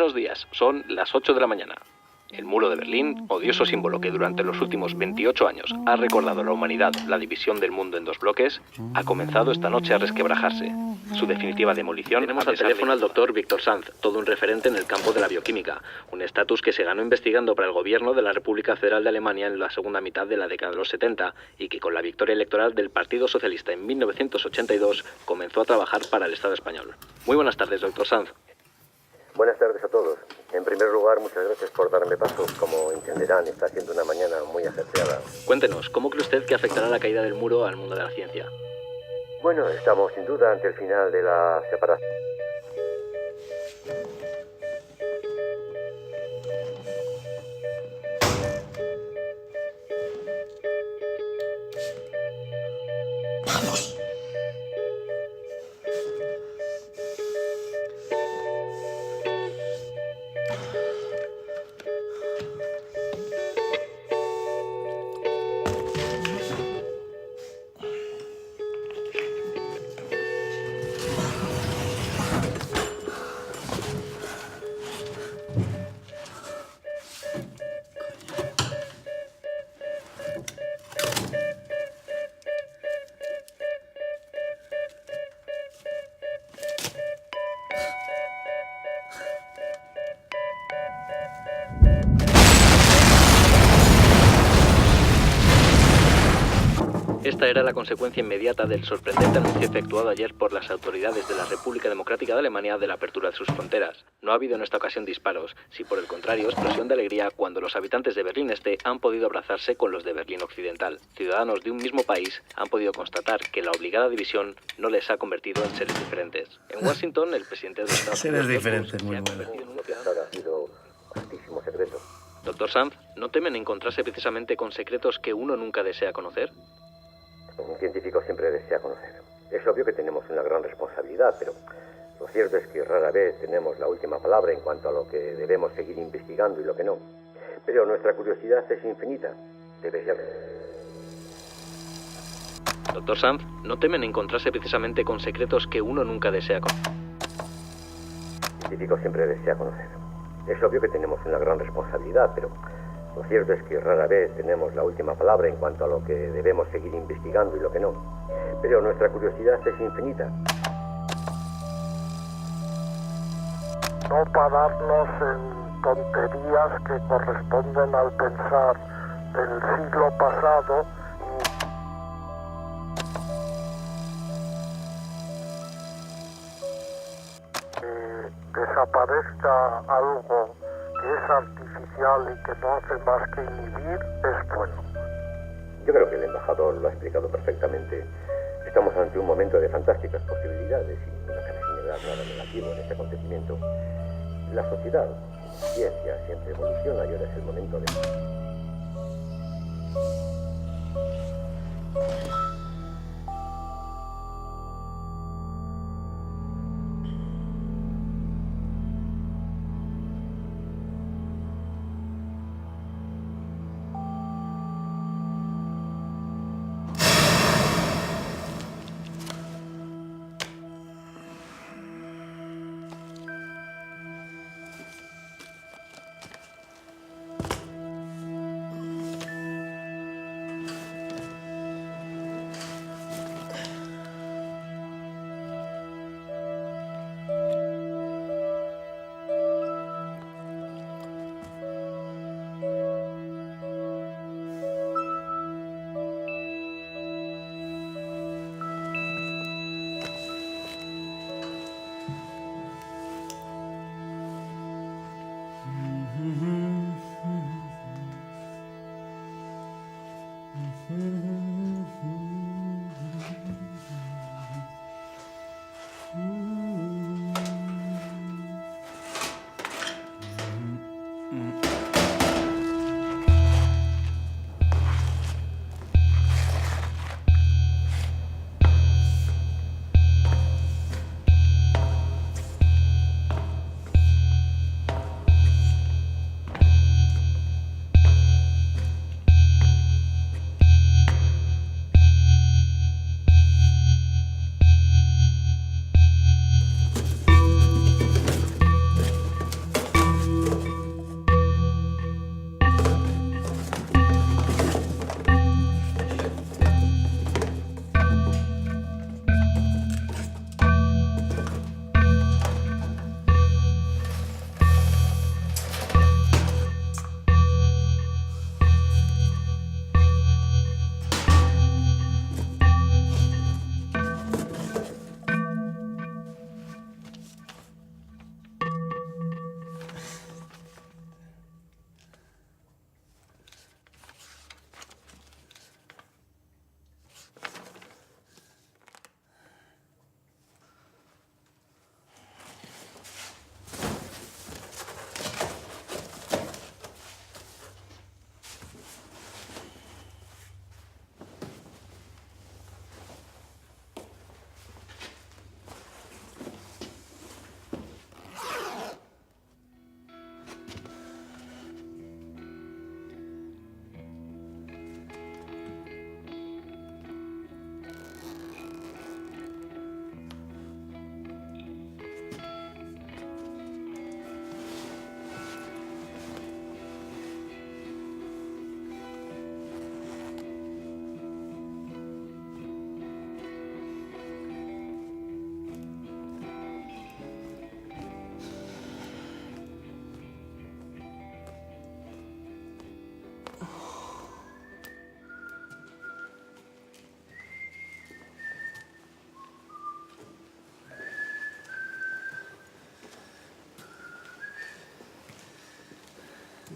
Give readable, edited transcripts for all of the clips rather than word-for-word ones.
Buenos días, son las 8 de la mañana. El muro de Berlín, odioso símbolo que durante los últimos 28 años ha recordado a la humanidad la división del mundo en dos bloques, ha comenzado esta noche a resquebrajarse. Su definitiva demolición. Tenemos al teléfono al doctor Víctor Sanz, todo un referente en el campo de la bioquímica, un estatus que se ganó investigando para el gobierno de la República Federal de Alemania en la segunda mitad de la década de los 70 y que con la victoria electoral del Partido Socialista en 1982 comenzó a trabajar para el Estado español. Muy buenas tardes, doctor Sanz. Buenas tardes a todos. En primer lugar, muchas gracias por darme paso. Como entenderán, está siendo una mañana muy ajetreada. Cuéntenos, ¿cómo cree usted que afectará la caída del muro al mundo de la ciencia? Bueno, estamos sin duda ante el final de la separación. Esta era la consecuencia inmediata del sorprendente anuncio efectuado ayer por las autoridades de la República Democrática de Alemania de la apertura de sus fronteras. No ha habido en esta ocasión disparos, si por el contrario explosión de alegría cuando los habitantes de Berlín Este han podido abrazarse con los de Berlín Occidental. Ciudadanos de un mismo país han podido constatar que la obligada división no les ha convertido en seres diferentes. En Washington, el presidente de Estados Unidos... Seres diferentes, muy bueno. Que hasta ahora ha sido altísimo secreto. Doctor Sanz, ¿no temen encontrarse precisamente con secretos que uno nunca desea conocer? Un científico siempre desea conocer. Es obvio que tenemos una gran responsabilidad, pero lo cierto es que rara vez tenemos la última palabra en cuanto a lo que debemos seguir investigando y lo que no. Pero nuestra curiosidad es infinita. Debe ser. Doctor Sanz, ¿no temen encontrarse precisamente con secretos que uno nunca desea conocer? El científico siempre desea conocer. Es obvio que tenemos una gran responsabilidad, pero lo cierto es que rara vez tenemos la última palabra en cuanto a lo que debemos seguir investigando y lo que no. Pero nuestra curiosidad es infinita. No pararnos en tonterías que corresponden al pensar del siglo pasado. Que desaparezca algo que es artificial y que no hace más que inhibir es bueno. Yo creo que el embajador lo ha explicado perfectamente. Estamos ante un momento de fantásticas posibilidades y no cabe señalar nada negativo en este acontecimiento. La sociedad, la ciencia, siempre evoluciona y ahora es el momento de...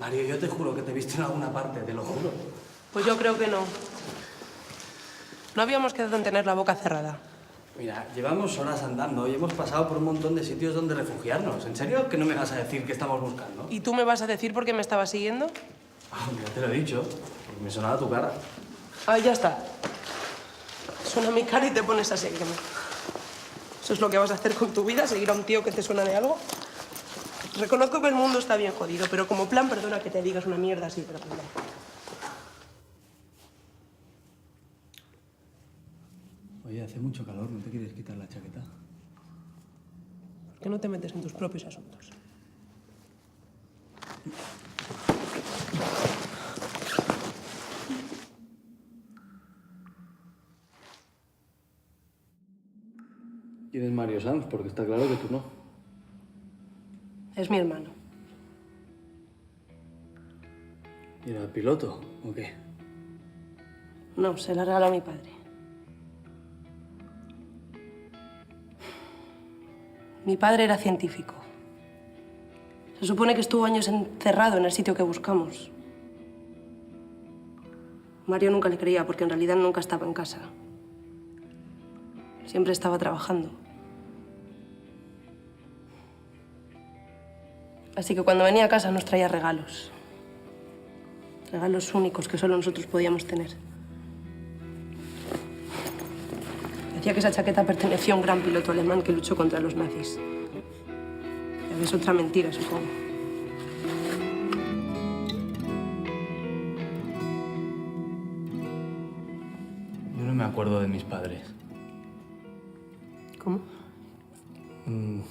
Mario, yo te juro que te he visto en alguna parte, te lo juro. Pues yo creo que no. No habíamos quedado en tener la boca cerrada. Mira, llevamos horas andando y hemos pasado por un montón de sitios donde refugiarnos. ¿En serio que no me vas a decir qué estamos buscando? ¿Y tú me vas a decir por qué me estabas siguiendo? Ah, ya te lo he dicho, porque me sonaba tu cara. Ah, ya está. Suena mi cara y te pones a seguirme. ¿Eso es lo que vas a hacer con tu vida? ¿Seguir a un tío que te suena de algo? Reconozco que el mundo está bien jodido, pero como plan, perdona que te digas una mierda así, pero perdona. Oye, hace mucho calor, ¿no te quieres quitar la chaqueta? ¿Por qué no te metes en tus propios asuntos? ¿Quién es Mario Sanz? Porque está claro que tú no. Es mi hermano. ¿Y era piloto o qué? No, se la regaló a mi padre. Mi padre era científico. Se supone que estuvo años encerrado en el sitio que buscamos. Mario nunca le creía porque en realidad nunca estaba en casa. Siempre estaba trabajando. Así que cuando venía a casa nos traía regalos. Regalos únicos que solo nosotros podíamos tener. Decía que esa chaqueta pertenecía a un gran piloto alemán que luchó contra los nazis. Ya es otra mentira, supongo. Yo no me acuerdo de mis padres. ¿Cómo? No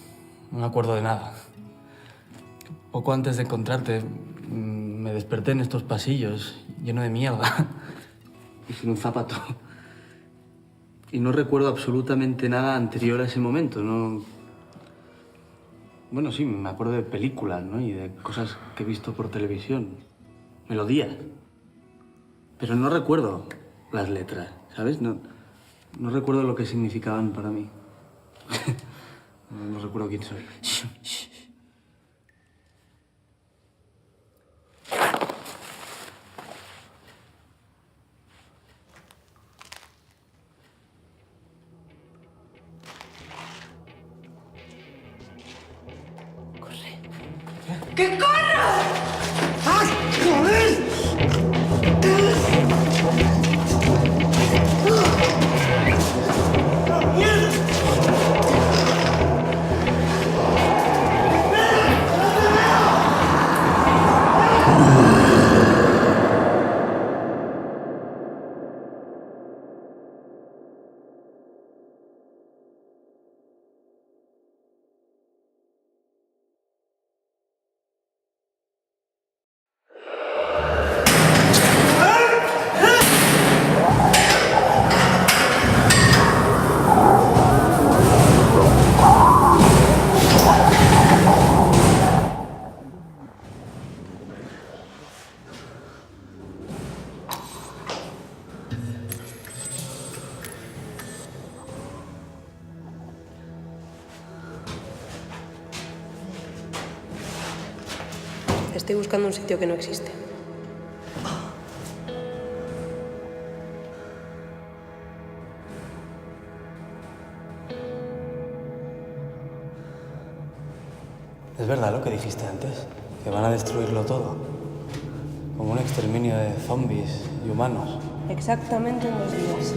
me acuerdo de nada. Poco antes de encontrarte, me desperté en estos pasillos, lleno de mierda y sin un zapato. Y no recuerdo absolutamente nada anterior a ese momento, no... Bueno, sí, me acuerdo de películas, ¿no? Y de cosas que he visto por televisión. Melodías. Pero no recuerdo las letras, ¿sabes? No recuerdo lo que significaban para mí. No recuerdo quién soy. ¡Que corra! ¡Ay, joder! Estoy buscando un sitio que no existe. Es verdad lo que dijiste antes, que van a destruirlo todo. Como un exterminio de zombies y humanos. Exactamente en 2 días.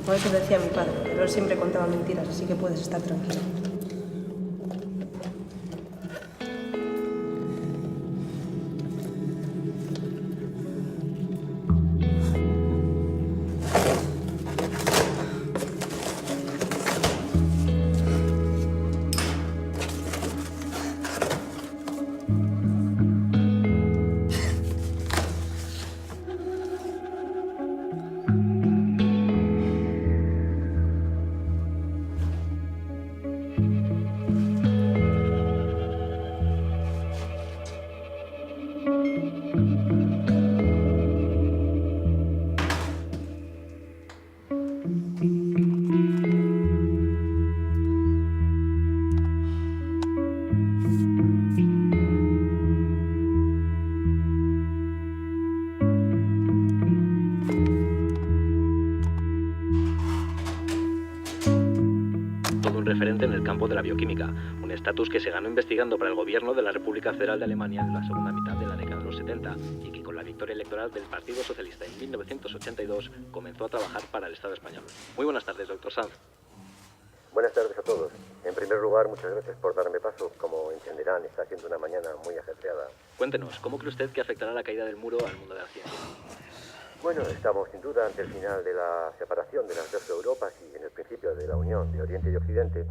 O eso decía mi padre, pero él siempre contaba mentiras, así que puedes estar tranquilo. referente en el campo de la bioquímica, un estatus que se ganó investigando para el gobierno de la República Federal de Alemania en la segunda mitad de la década de los 70 y que con la victoria electoral del Partido Socialista en 1982 comenzó a trabajar para el Estado español. Muy buenas tardes, doctor Sanz. Buenas tardes a todos. En primer lugar, muchas gracias por darme paso. Como entenderán, está siendo una mañana muy ajetreada. Cuéntenos, ¿cómo cree usted que afectará la caída del muro al mundo de la ciencia? Bueno, estamos sin duda ante el final de la separación de las dos Europas y en el principio de la unión de Oriente y Occidente.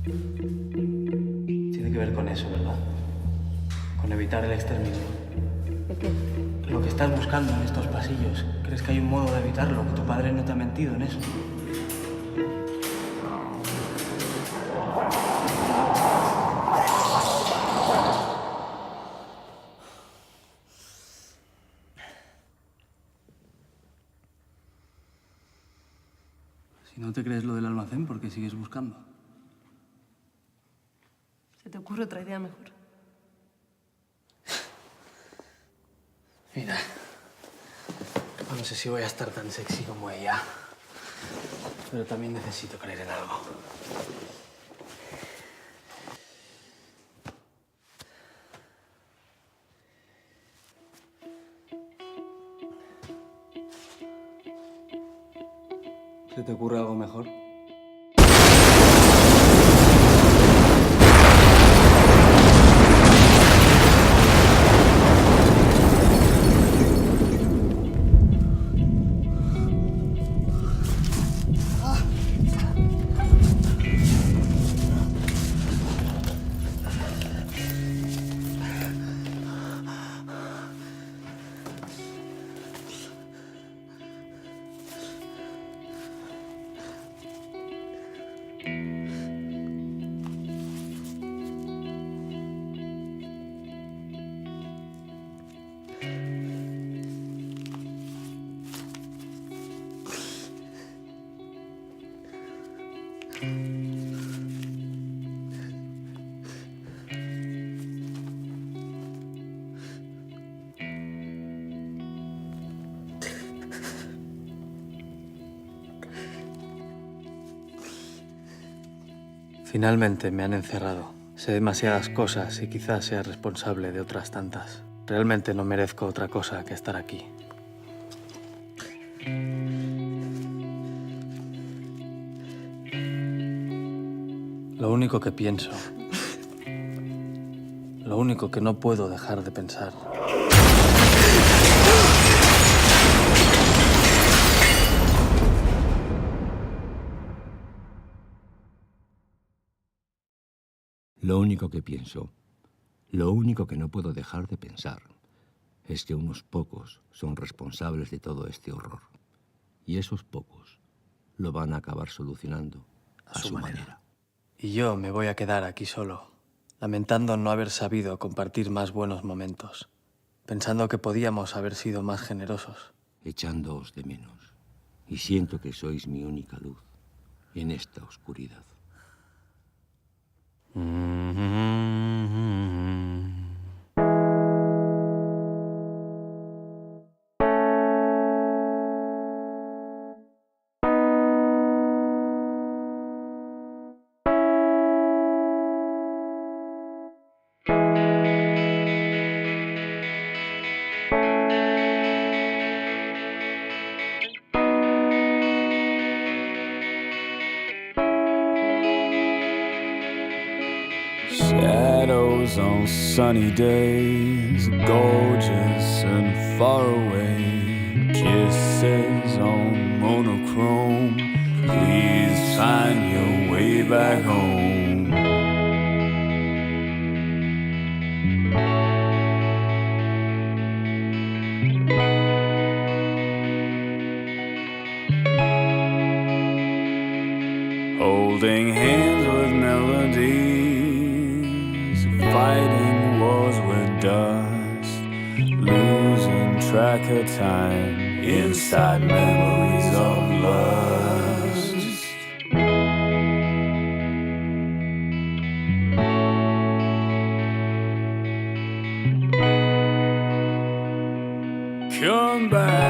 Tiene que ver con eso, ¿verdad? Con evitar el exterminio. ¿De qué? Lo que estás buscando en estos pasillos. ¿Crees que hay un modo de evitarlo? ¿Que tu padre no te ha mentido en eso? Si no te crees lo del almacén, ¿por qué sigues buscando? ¿Se te ocurre otra idea mejor? Mira, no sé si voy a estar tan sexy como ella, pero también necesito creer en algo. ¿Se te ocurre algo mejor? Finalmente me han encerrado. Sé demasiadas cosas y quizás sea responsable de otras tantas. Realmente no merezco otra cosa que estar aquí. Lo único que pienso, lo único que no puedo dejar de pensar, Lo único que pienso, lo único que no puedo dejar de pensar, es que unos pocos son responsables de todo este horror. Y esos pocos lo van a acabar solucionando a su manera. y yo me voy a quedar aquí solo, lamentando no haber sabido compartir más buenos momentos, pensando que podíamos haber sido más generosos. Echándoos de menos. Y siento que sois mi única luz en esta oscuridad. Shadows on sunny days, gorgeous and far away. Kisses on monochrome, please find your way back home. Holding hands with melodies, fighting wars with dust, losing track of time inside memories of lust. Come back.